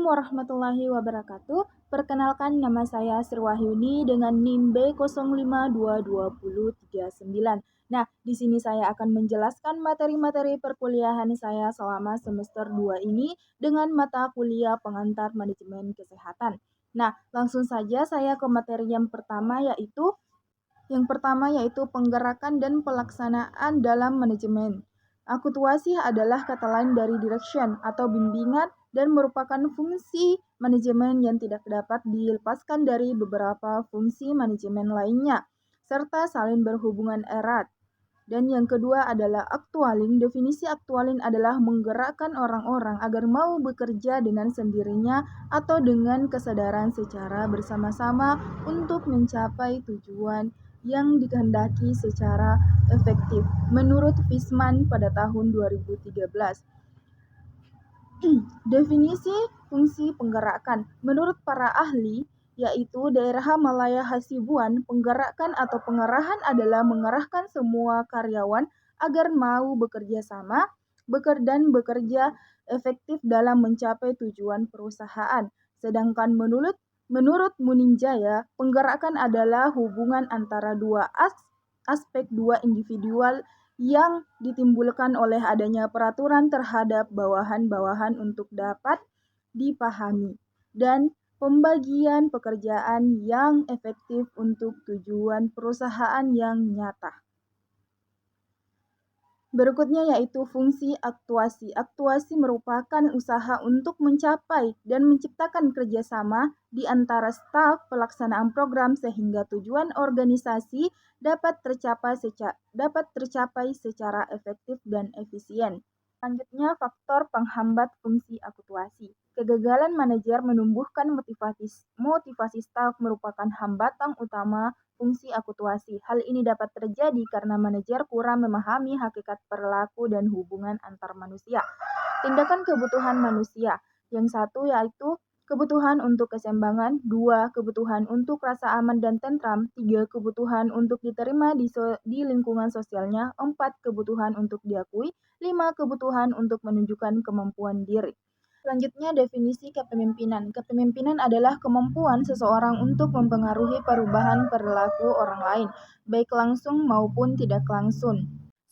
Assalamualaikum warahmatullahi wabarakatuh. Perkenalkan, nama saya Sri Wahyuni dengan NIM B05222039. Nah, di sini saya akan menjelaskan materi-materi perkuliahan saya selama semester 2 ini dengan mata kuliah pengantar manajemen kesehatan. Nah, langsung saja saya ke materi yang pertama yaitu penggerakan dan pelaksanaan dalam manajemen. Akuntansi adalah kata lain dari direction atau bimbingan dan merupakan fungsi manajemen yang tidak dapat dilepaskan dari beberapa fungsi manajemen lainnya, serta saling berhubungan erat. Dan yang kedua adalah actualing. Definisi actualing adalah menggerakkan orang-orang agar mau bekerja dengan sendirinya atau dengan kesadaran secara bersama-sama untuk mencapai tujuan yang dikehendaki secara efektif. Menurut Fishman pada tahun 2013. Definisi fungsi penggerakan. Menurut para ahli, yaitu daerah Malaya Hasibuan, penggerakan atau pengarahan adalah mengarahkan semua karyawan agar mau bekerja sama dan bekerja efektif dalam mencapai tujuan perusahaan. Sedangkan menurut Muninjaya, penggerakan adalah hubungan antara dua aspek dua individual yang ditimbulkan oleh adanya peraturan terhadap bawahan-bawahan untuk dapat dipahami, dan pembagian pekerjaan yang efektif untuk tujuan perusahaan yang nyata. Berikutnya yaitu fungsi aktuasi. Aktuasi merupakan usaha untuk mencapai dan menciptakan kerjasama di antara staf pelaksanaan program sehingga tujuan organisasi dapat tercapai secara efektif dan efisien. Selanjutnya, faktor penghambat fungsi aktuasi. Kegagalan manajer menumbuhkan motivasi staf merupakan hambatan utama fungsi aktuasi. Hal ini dapat terjadi karena manajer kurang memahami hakikat perilaku dan hubungan antar manusia. Tindakan kebutuhan manusia. Yang satu yaitu kebutuhan untuk keseimbangan, 2. Kebutuhan untuk rasa aman dan tentram, 3. Kebutuhan untuk diterima di lingkungan sosialnya, 4. Kebutuhan untuk diakui, 5. Kebutuhan untuk menunjukkan kemampuan diri. Selanjutnya, definisi kepemimpinan. Kepemimpinan adalah kemampuan seseorang untuk mempengaruhi perubahan perilaku orang lain, baik langsung maupun tidak langsung.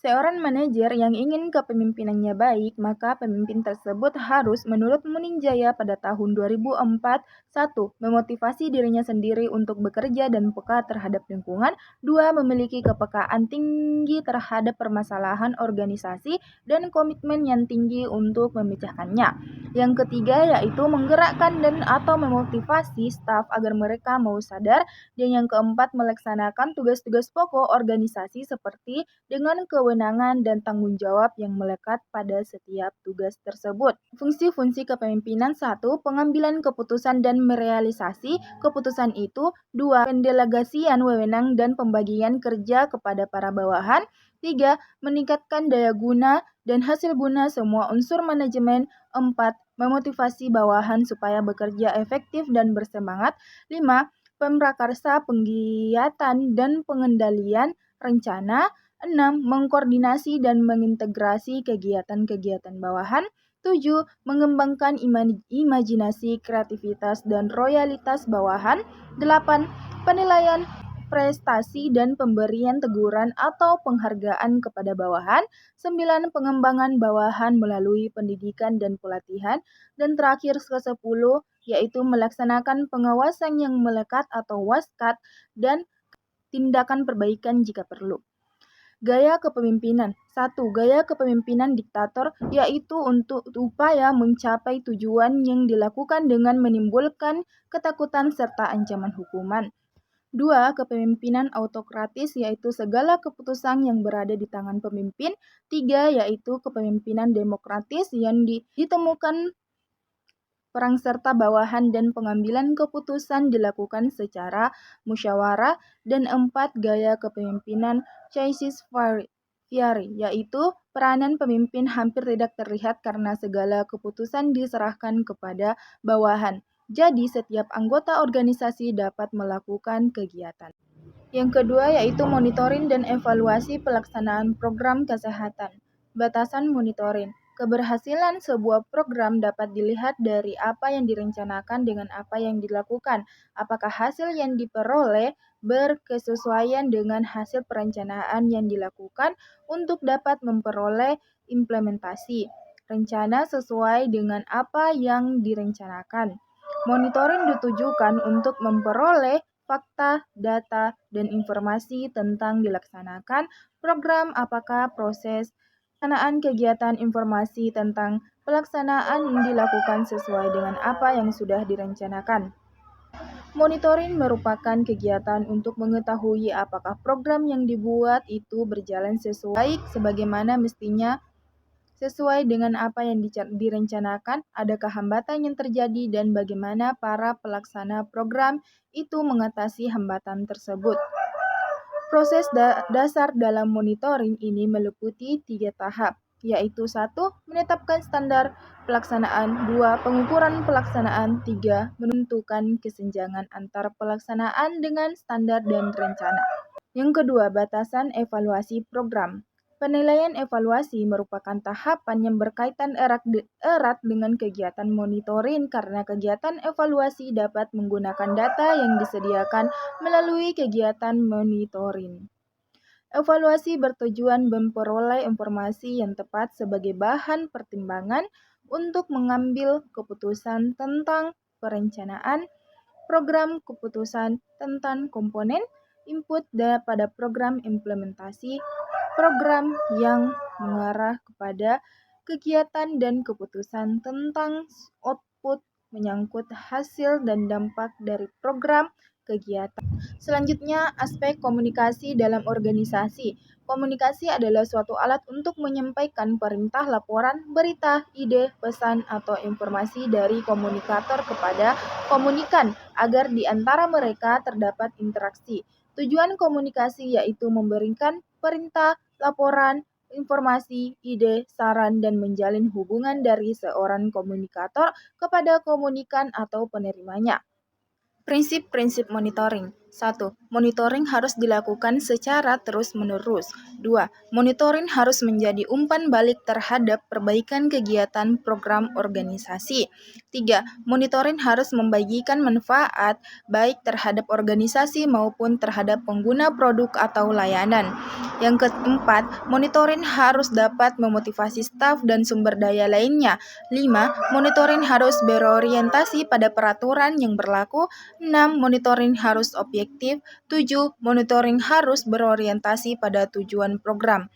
Seorang manajer yang ingin kepemimpinannya baik, maka pemimpin tersebut harus, menurut Muninjaya pada tahun 2004, 1. Memotivasi dirinya sendiri untuk bekerja dan peka terhadap lingkungan, 2. Memiliki kepekaan tinggi terhadap permasalahan organisasi dan komitmen yang tinggi untuk memecahkannya. Yang ketiga yaitu menggerakkan dan atau memotivasi staf agar mereka mau sadar, dan yang keempat melaksanakan tugas-tugas pokok organisasi seperti dengan kewenangan dan tanggung jawab yang melekat pada setiap tugas tersebut. Fungsi-fungsi kepemimpinan. 1. Pengambilan keputusan dan merealisasi keputusan itu. 2. Pendelegasian wewenang dan pembagian kerja kepada para bawahan. 3. Meningkatkan daya guna dan hasil guna semua unsur manajemen. 4. Memotivasi bawahan supaya bekerja efektif dan bersemangat. 5. Pemrakarsa penggiatan dan pengendalian rencana. 6. Mengkoordinasi dan mengintegrasi kegiatan-kegiatan bawahan. 7. Mengembangkan imajinasi, kreativitas, dan royalitas bawahan. 8. Penilaian prestasi dan pemberian teguran atau penghargaan kepada bawahan. 9. Pengembangan bawahan melalui pendidikan dan pelatihan. Dan terakhir ke-10 yaitu melaksanakan pengawasan yang melekat atau waskat dan tindakan perbaikan jika perlu. Gaya kepemimpinan. 1. Gaya kepemimpinan diktator, yaitu untuk upaya mencapai tujuan yang dilakukan dengan menimbulkan ketakutan serta ancaman hukuman. 2. Kepemimpinan autokratis, yaitu segala keputusan yang berada di tangan pemimpin. 3. Yaitu kepemimpinan demokratis yang ditemukan perang serta bawahan dan pengambilan keputusan dilakukan secara musyawarah. Dan 4. Gaya kepemimpinan laissez-faire, yaitu peranan pemimpin hampir tidak terlihat karena segala keputusan diserahkan kepada bawahan. Jadi setiap anggota organisasi dapat melakukan kegiatan. Yang kedua yaitu monitoring dan evaluasi pelaksanaan program kesehatan. Batasan monitoring. Keberhasilan sebuah program dapat dilihat dari apa yang direncanakan dengan apa yang dilakukan. Apakah hasil yang diperoleh berkesesuaian dengan hasil perencanaan yang dilakukan untuk dapat memperoleh implementasi rencana sesuai dengan apa yang direncanakan. Monitoring ditujukan untuk memperoleh fakta, data, dan informasi tentang dilaksanakan program, apakah proses pelaksanaan kegiatan, informasi tentang pelaksanaan dilakukan sesuai dengan apa yang sudah direncanakan. Monitoring merupakan kegiatan untuk mengetahui apakah program yang dibuat itu berjalan sesuai sebagaimana mestinya, sesuai dengan apa yang direncanakan, adakah hambatan yang terjadi, dan bagaimana para pelaksana program itu mengatasi hambatan tersebut. Proses dasar dalam monitoring ini meliputi 3 tahap, yaitu 1. Menetapkan standar pelaksanaan, 2. Pengukuran pelaksanaan, 3. Menentukan kesenjangan antar pelaksanaan dengan standar dan rencana. Yang kedua, batasan evaluasi program. Penilaian evaluasi merupakan tahapan yang berkaitan erat dengan kegiatan monitoring karena kegiatan evaluasi dapat menggunakan data yang disediakan melalui kegiatan monitoring. Evaluasi bertujuan memperoleh informasi yang tepat sebagai bahan pertimbangan untuk mengambil keputusan tentang perencanaan program, keputusan tentang komponen input pada program, implementasi program yang mengarah kepada kegiatan, dan keputusan tentang output menyangkut hasil dan dampak dari program kegiatan. Selanjutnya, aspek komunikasi dalam organisasi. Komunikasi adalah suatu alat untuk menyampaikan perintah, laporan, berita, ide, pesan, atau informasi dari komunikator kepada komunikan agar di antara mereka terdapat interaksi. Tujuan komunikasi yaitu memberikan perintah, laporan, informasi, ide, saran, dan menjalin hubungan dari seorang komunikator kepada komunikan atau penerimanya. Prinsip-prinsip monitoring. 1. Monitoring harus dilakukan secara terus-menerus. 2. Monitoring harus menjadi umpan balik terhadap perbaikan kegiatan program organisasi. 3. Monitoring harus membagikan manfaat baik terhadap organisasi maupun terhadap pengguna produk atau layanan. Yang keempat, monitoring harus dapat memotivasi staf dan sumber daya lainnya. 5. Monitoring harus berorientasi pada peraturan yang berlaku. 6. Monitoring harus objektif. 7. Monitoring harus berorientasi pada tujuan program.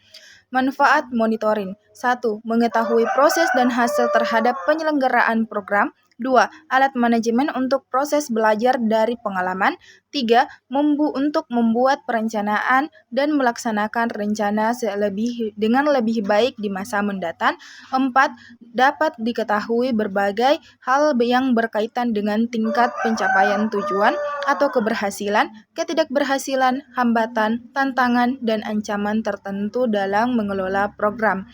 Manfaat monitoring. 1. Mengetahui proses dan hasil terhadap penyelenggaraan program. 2. Alat manajemen untuk proses belajar dari pengalaman. 3. Untuk membuat perencanaan dan melaksanakan rencana dengan lebih baik di masa mendatang. 4. Dapat diketahui berbagai hal yang berkaitan dengan tingkat pencapaian tujuan atau keberhasilan, ketidakberhasilan, hambatan, tantangan, dan ancaman tertentu dalam mengelola program.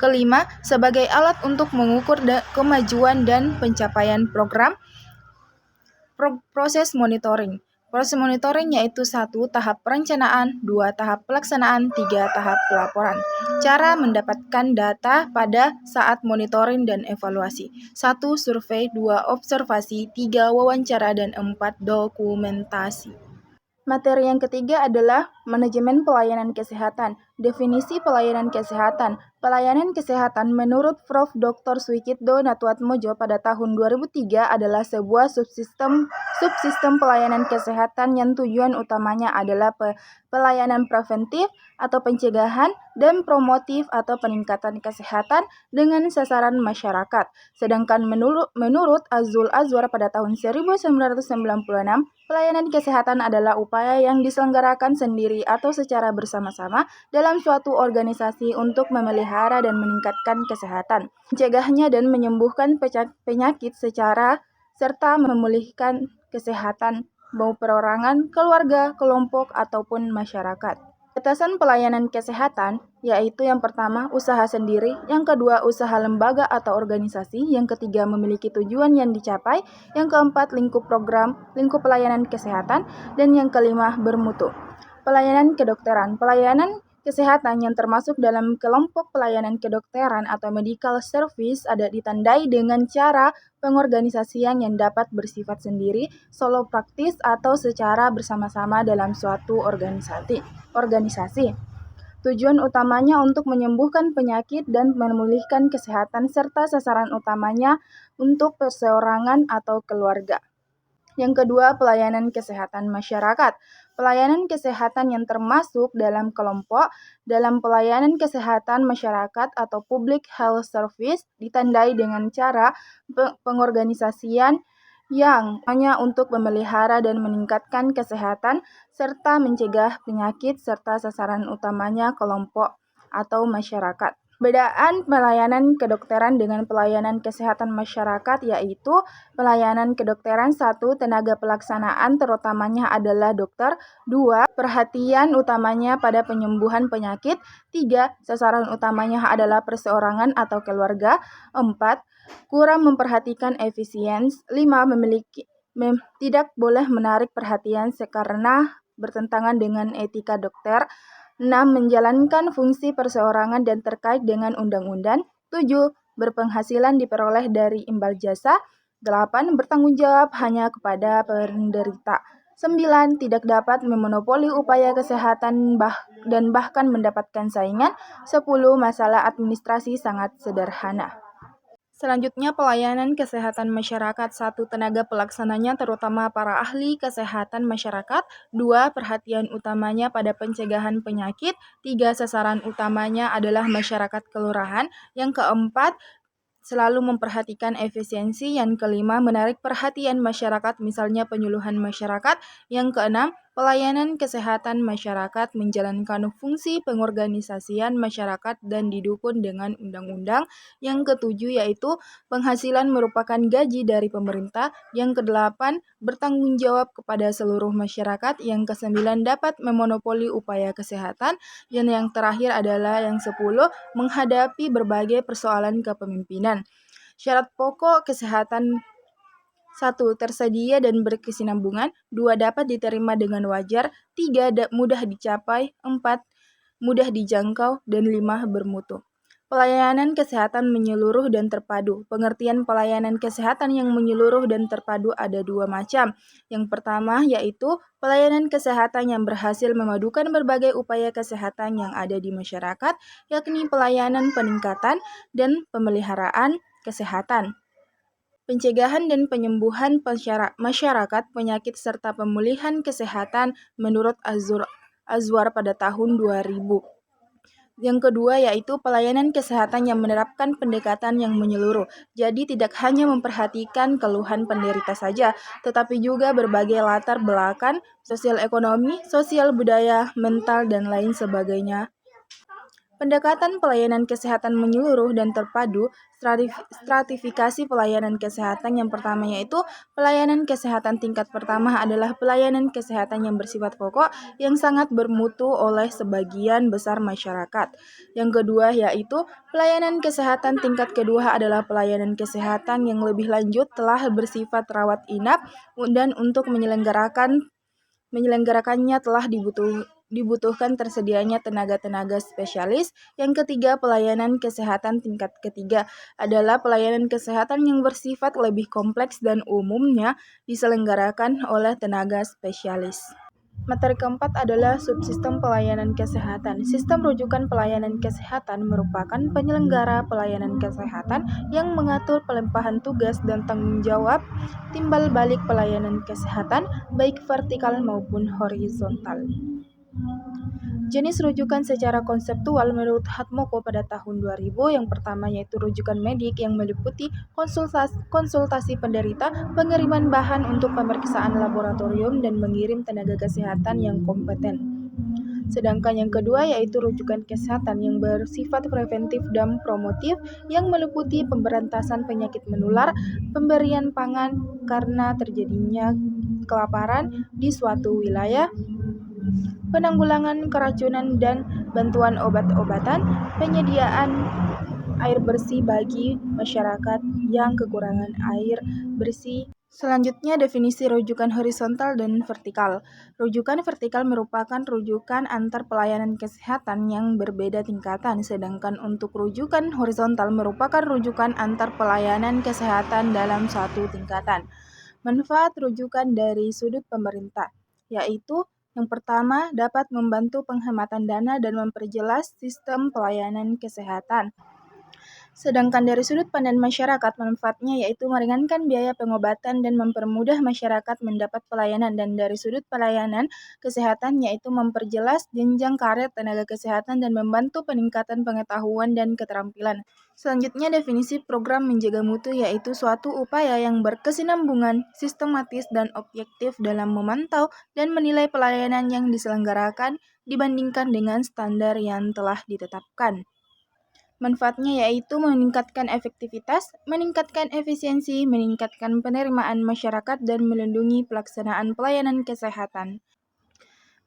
Kelima, sebagai alat untuk mengukur kemajuan dan pencapaian program. Proses monitoring. Proses monitoring yaitu 1. Tahap perencanaan, 2. Tahap pelaksanaan, 3. Tahap pelaporan. Cara mendapatkan data pada saat monitoring dan evaluasi. 1. Survei, 2. Observasi, 3. Wawancara, dan 4. Dokumentasi. Materi yang ketiga adalah manajemen pelayanan kesehatan. Definisi pelayanan kesehatan. Pelayanan kesehatan menurut Prof. Dr. Suikiddo Nathuatmojo pada tahun 2003 adalah sebuah subsistem pelayanan kesehatan yang tujuan utamanya adalah pelayanan preventif atau pencegahan dan promotif atau peningkatan kesehatan dengan sasaran masyarakat. Sedangkan menurut Azul Azwar pada tahun 1996, pelayanan kesehatan adalah upaya yang diselenggarakan sendiri atau secara bersama-sama dalam suatu organisasi untuk memelihara dan meningkatkan kesehatan, mencegahnya dan menyembuhkan penyakit serta memulihkan kesehatan mau perorangan, keluarga, kelompok, ataupun masyarakat. Batasan pelayanan kesehatan yaitu yang pertama, usaha sendiri, yang kedua, usaha lembaga atau organisasi, yang ketiga, memiliki tujuan yang dicapai, yang keempat, lingkup program, lingkup pelayanan kesehatan, dan yang kelima, bermutu. Pelayanan kedokteran. Pelayanan kesehatan yang termasuk dalam kelompok pelayanan kedokteran atau medical service ada ditandai dengan cara pengorganisasian yang dapat bersifat sendiri, solo praktis, atau secara bersama-sama dalam suatu organisasi. Tujuan utamanya untuk menyembuhkan penyakit dan memulihkan kesehatan serta sasaran utamanya untuk perseorangan atau keluarga. Yang kedua, pelayanan kesehatan masyarakat. Pelayanan kesehatan yang termasuk dalam kelompok dalam pelayanan kesehatan masyarakat atau public health service ditandai dengan cara pengorganisasian yang hanya untuk memelihara dan meningkatkan kesehatan serta mencegah penyakit serta sasaran utamanya kelompok atau masyarakat. Bedaan pelayanan kedokteran dengan pelayanan kesehatan masyarakat yaitu pelayanan kedokteran 1. Tenaga pelaksanaan terutamanya adalah dokter. 2. Perhatian utamanya pada penyembuhan penyakit. 3. Sasaran utamanya adalah perseorangan atau keluarga. 4. Kurang memperhatikan efisiensi. 5. Tidak boleh menarik perhatian karena bertentangan dengan etika dokter. 6. Menjalankan fungsi perseorangan dan terkait dengan undang-undang. 7. Berpenghasilan diperoleh dari imbal jasa. 8. Bertanggung jawab hanya kepada penderita. 9. Tidak dapat memonopoli upaya kesehatan dan bahkan mendapatkan saingan. 10. Masalah administrasi sangat sederhana. Selanjutnya, pelayanan kesehatan masyarakat. 1. Tenaga pelaksananya terutama para ahli kesehatan masyarakat. 2. Perhatian utamanya pada pencegahan penyakit. 3. Sasaran utamanya adalah masyarakat kelurahan. Yang keempat, selalu memperhatikan efisiensi. Yang kelima, menarik perhatian masyarakat, misalnya penyuluhan masyarakat. Yang keenam, pelayanan kesehatan masyarakat menjalankan fungsi pengorganisasian masyarakat dan didukung dengan undang-undang. Yang ketujuh yaitu penghasilan merupakan gaji dari pemerintah. Yang kedelapan, bertanggung jawab kepada seluruh masyarakat. Yang kesembilan, dapat memonopoli upaya kesehatan. Dan yang terakhir adalah yang 10, menghadapi berbagai persoalan kepemimpinan. Syarat pokok kesehatan: 1. Tersedia dan berkesinambungan. 2. Dapat diterima dengan wajar. 3. Mudah dicapai. 4. Mudah dijangkau. Dan 5. Bermutu. Pelayanan kesehatan menyeluruh dan terpadu. Pengertian pelayanan kesehatan yang menyeluruh dan terpadu ada dua macam. Yang pertama yaitu pelayanan kesehatan yang berhasil memadukan berbagai upaya kesehatan yang ada di masyarakat, yakni pelayanan peningkatan dan pemeliharaan kesehatan, pencegahan dan penyembuhan masyarakat penyakit serta pemulihan kesehatan menurut Azwar pada tahun 2000. Yang kedua yaitu pelayanan kesehatan yang menerapkan pendekatan yang menyeluruh. Jadi tidak hanya memperhatikan keluhan penderita saja, tetapi juga berbagai latar belakang, sosial ekonomi, sosial budaya, mental, dan lain sebagainya. Pendekatan pelayanan kesehatan menyeluruh dan terpadu. Stratifikasi pelayanan kesehatan yang pertama yaitu pelayanan kesehatan tingkat pertama adalah pelayanan kesehatan yang bersifat pokok yang sangat bermutu oleh sebagian besar masyarakat. Yang kedua yaitu pelayanan kesehatan tingkat kedua adalah pelayanan kesehatan yang lebih lanjut telah bersifat rawat inap dan untuk menyelenggarakannya telah dibutuhkan tersedianya tenaga-tenaga spesialis. Yang ketiga, pelayanan kesehatan tingkat ketiga adalah pelayanan kesehatan yang bersifat lebih kompleks dan umumnya diselenggarakan oleh tenaga spesialis. Materi keempat adalah subsistem pelayanan kesehatan. Sistem rujukan pelayanan kesehatan merupakan penyelenggara pelayanan kesehatan yang mengatur pelimpahan tugas dan tanggung jawab timbal balik pelayanan kesehatan, baik vertikal maupun horizontal. Jenis rujukan secara konseptual menurut Hatmoko pada tahun 2000, yang pertama yaitu rujukan medik yang meliputi konsultasi penderita, pengiriman bahan untuk pemeriksaan laboratorium, dan mengirim tenaga kesehatan yang kompeten. Sedangkan yang kedua yaitu rujukan kesehatan yang bersifat preventif dan promotif yang meliputi pemberantasan penyakit menular, pemberian pangan karena terjadinya kelaparan di suatu wilayah, penanggulangan keracunan dan bantuan obat-obatan, penyediaan air bersih bagi masyarakat yang kekurangan air bersih, Selanjutnya, definisi rujukan horizontal dan vertikal. Rujukan vertikal merupakan rujukan antar pelayanan kesehatan yang berbeda tingkatan, sedangkan untuk rujukan horizontal merupakan rujukan antar pelayanan kesehatan dalam satu tingkatan. Manfaat rujukan dari sudut pemerintah, yaitu yang pertama dapat membantu penghematan dana dan memperjelas sistem pelayanan kesehatan. Sedangkan dari sudut pandang masyarakat, manfaatnya yaitu meringankan biaya pengobatan dan mempermudah masyarakat mendapat pelayanan, dan dari sudut pelayanan kesehatan yaitu memperjelas jenjang karir tenaga kesehatan dan membantu peningkatan pengetahuan dan keterampilan. Selanjutnya, definisi program menjaga mutu yaitu suatu upaya yang berkesinambungan, sistematis, dan objektif dalam memantau dan menilai pelayanan yang diselenggarakan dibandingkan dengan standar yang telah ditetapkan. Manfaatnya yaitu meningkatkan efektivitas, meningkatkan efisiensi, meningkatkan penerimaan masyarakat, dan melindungi pelaksanaan pelayanan kesehatan.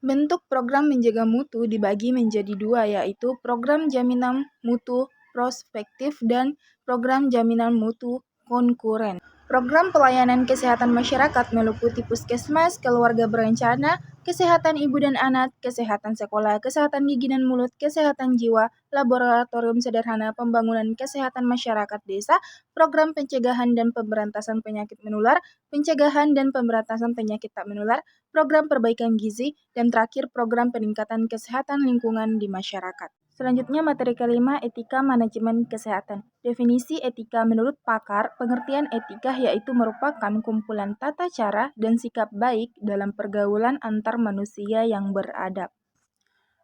Bentuk program menjaga mutu dibagi menjadi dua, yaitu program jaminan mutu prospektif dan program jaminan mutu konkuren. Program pelayanan kesehatan masyarakat meliputi puskesmas, keluarga berencana, kesehatan ibu dan anak, kesehatan sekolah, kesehatan gigi dan mulut, kesehatan jiwa, laboratorium sederhana, pembangunan kesehatan masyarakat desa, program pencegahan dan pemberantasan penyakit menular, pencegahan dan pemberantasan penyakit tak menular, program perbaikan gizi, dan terakhir program peningkatan kesehatan lingkungan di masyarakat. Selanjutnya materi kelima, etika manajemen kesehatan. Definisi etika menurut pakar, pengertian etika yaitu merupakan kumpulan tata cara dan sikap baik dalam pergaulan antar manusia yang beradab.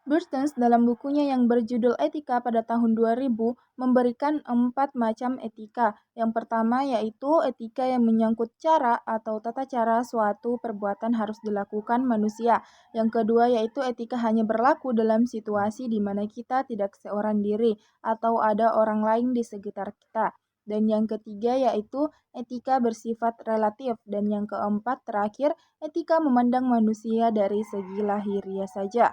Burton dalam bukunya yang berjudul Etika pada tahun 2000 memberikan 4 macam etika. Yang pertama yaitu etika yang menyangkut cara atau tata cara suatu perbuatan harus dilakukan manusia. Yang kedua yaitu etika hanya berlaku dalam situasi di mana kita tidak seorang diri atau ada orang lain di sekitar kita. Dan yang ketiga yaitu etika bersifat relatif. Dan yang keempat terakhir, etika memandang manusia dari segi lahiriah saja.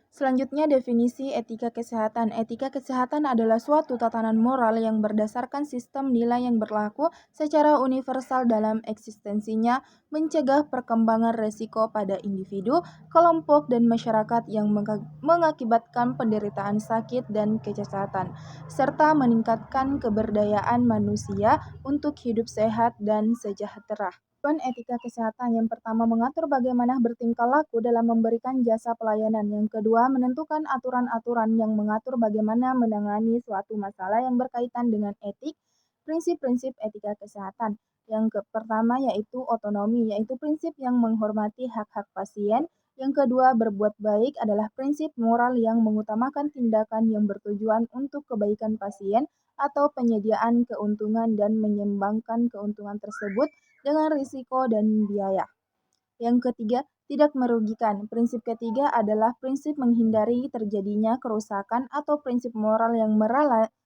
Selanjutnya, definisi etika kesehatan. Etika kesehatan adalah suatu tatanan moral yang berdasarkan sistem nilai yang berlaku secara universal dalam eksistensinya, mencegah perkembangan resiko pada individu, kelompok, dan masyarakat yang mengakibatkan penderitaan sakit dan kecacatan, serta meningkatkan keberdayaan manusia untuk hidup sehat dan sejahtera. Etika kesehatan yang pertama mengatur bagaimana bertingkah laku dalam memberikan jasa pelayanan. Yang kedua, menentukan aturan-aturan yang mengatur bagaimana menangani suatu masalah yang berkaitan dengan etik, prinsip-prinsip etika kesehatan. Yang pertama yaitu otonomi, yaitu prinsip yang menghormati hak-hak pasien. Yang kedua, berbuat baik adalah prinsip moral yang mengutamakan tindakan yang bertujuan untuk kebaikan pasien atau penyediaan keuntungan dan menyeimbangkan keuntungan tersebut dengan risiko dan biaya. Yang ketiga, tidak merugikan. Prinsip ketiga adalah prinsip menghindari terjadinya kerusakan atau prinsip moral yang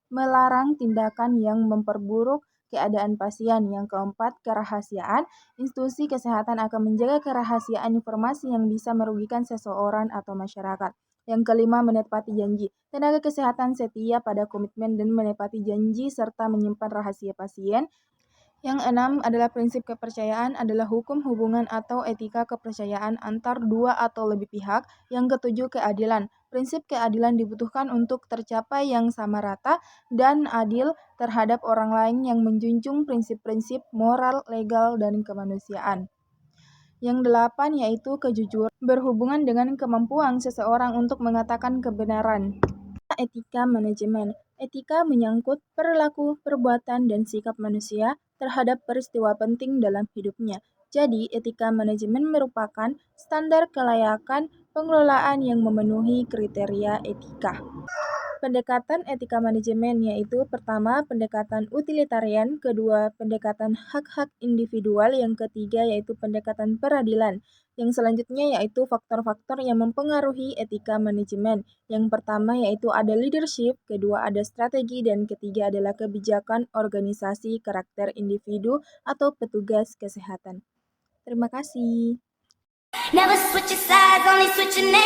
melarang tindakan yang memperburuk keadaan pasien. Yang keempat, kerahasiaan. Institusi kesehatan akan menjaga kerahasiaan informasi yang bisa merugikan seseorang atau masyarakat. Yang kelima, menepati janji. Tenaga kesehatan setia pada komitmen dan menepati janji serta menyimpan rahasia pasien. Yang enam adalah prinsip kepercayaan adalah hukum hubungan atau etika kepercayaan antar dua atau lebih pihak. Yang ketujuh, keadilan. Prinsip keadilan dibutuhkan untuk tercapai yang sama rata dan adil terhadap orang lain yang menjunjung prinsip-prinsip moral, legal, dan kemanusiaan. Yang delapan yaitu kejujuran, berhubungan dengan kemampuan seseorang untuk mengatakan kebenaran. Etika manajemen. Etika menyangkut perilaku, perbuatan, dan sikap manusia terhadap peristiwa penting dalam hidupnya. Jadi, etika manajemen merupakan standar kelayakan pengelolaan yang memenuhi kriteria etika. Pendekatan etika manajemen yaitu pertama, pendekatan utilitarian, kedua, pendekatan hak-hak individual, yang ketiga yaitu pendekatan peradilan. Yang selanjutnya yaitu faktor-faktor yang mempengaruhi etika manajemen. Yang pertama yaitu ada leadership, kedua ada strategi, dan ketiga adalah kebijakan organisasi karakter individu atau petugas kesehatan. Terima kasih. Never switch your sides, only switch your name.